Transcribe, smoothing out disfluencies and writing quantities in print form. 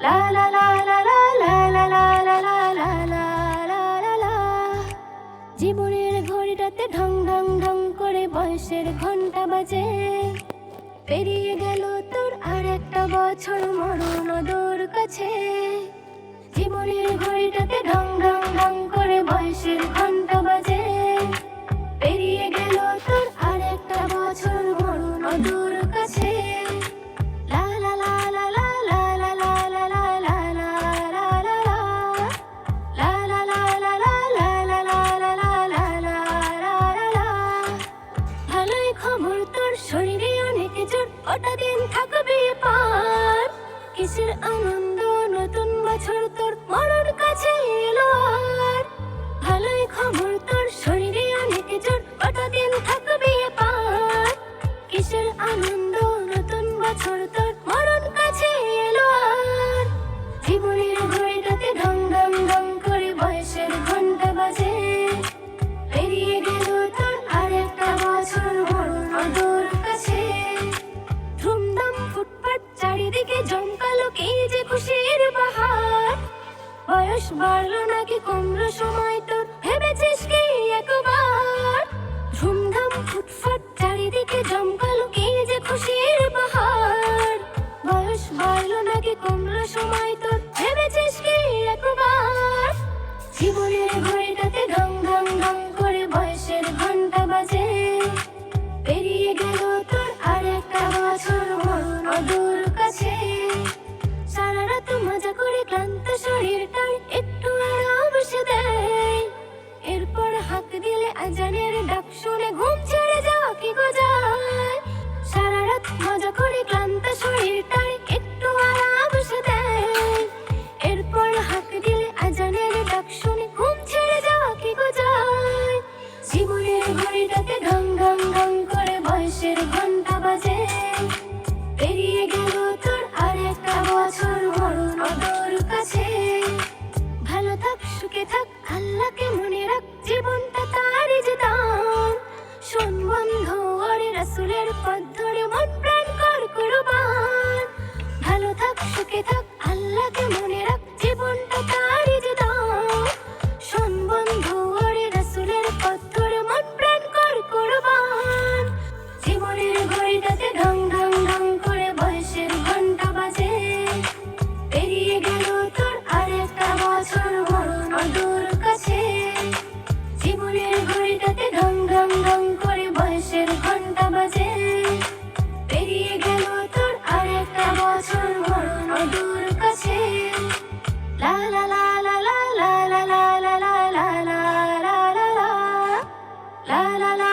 লা লা লা লা লা লা লা লা লা লা লা লা লা লা লা। জীবনের ঘড়িটাতে ঢং ঢং ঢং করে বয়সের ঘন্টা বাজে। পেরিয়ে গেল তোর আর একটা বছর মরণ দূর কাছে। জীবনের ঘড়িটাতে ঢং ঢং ঢং করে বয়সের ঘন্টা বাজে। পেরিয়ে গেল তোর আর একটা বছর মরণ দূর কাছে। লা লা লা লা লা লা লা লা লা লা লা লা লা লা লা। লা লা লা লা লা লা লা লা লা লা লা লা লা লা লা। ভালোই খবর তোর শরীরে অনেক জোর, ওটা দিন থাকবে পার। কিসের আনন্দ নতুন বছর তোর মরণ কাছে এলো আর। ভালোই খবর তোর শরীরে অনেক জোর, ওটা দিন থাকবে পার। কিসের আনন্দ নতুন বছর তোর মরণ কাছে এলো আর। জীবনের ঘড়িটাতে ঢং ঢং ঢং করে বয়সের ঘন্টা বাজে। পেরিয়ে গেল তোর আর একটা বছর মরণ দূর কাছে। ধুমধাম ফুটপাত চারিদিকে জমকালো কি যে খুশির বাহার। বয়স বাড়লো নাকি কমলো সময় তোর ভেবেছিস কি একবার? ধুমধাম ফুটপাত চারিদিকে জমকালো কি যে খুশির বাহার। বয়স বাড়লো নাকি কমলো সময় তোর ভেবেছিস কি একবার? জীবনের ঘড়িটাতে ঢং ঢং ঢং করে বয়সের ঘন্টা বাজে। পেরিয়ে গেল তোর আর একটা বছর মরণ দূর কাছে। সারা রাত মজা করে ক্লান্ত শরীরটার একটু আরাম সে দেয়। এরপর হাঁক দিলে আজানের ডাক শুনে ঘুম ছেড়ে যাওয়া কি গো যায়। সারা রাত মজা করে ক্লান্ত শরীরটার একটু আরাম সে দেয়। এরপর হাঁক দিলে আজানের ডাক শুনে ঘুম ছেড়ে যাওয়া কি গো যায়। জীবনের ঘড়িটাতে ঢং ঢং ঢং করে বয়সের ঘন্টা বাজে। পেরিয়ে গেল তোর আর একটা বছর মরণ দূর কাছে। ভালো থাক সুখে থাক আল্লাহকে মনে রাখ, জীবনটা তারই যে দান। শোন বন্ধু ওরে রাসূলের পথ ধরে মন প্রাণ কর কুরবান। ভালো থাক সুখে থাক আল্লাহকে মনে রাখ, জীবনটা তারই যে দান। শোন বন্ধু ওরে রাসূলের পথ ধরে মন প্রাণ কর কুরবান। জীবনের ঘড়িটাতে ঢং ঢং ঢং করে বয়সের ঘন্টা বাজে। পেরিয়ে গেল তোর আর একটা বছর মরণ দূর কাছে। জীবনের ঘড়িটাতে ঢং ঢং ঢং করে বয়সের ঘন্টা বাজে। পেরিয়ে গেল তোর আর একটা বছর মরণ দূর কাছে। লা লা লা লা লা লা লা লা লা লা লা লা লা লা লা লা লা লা।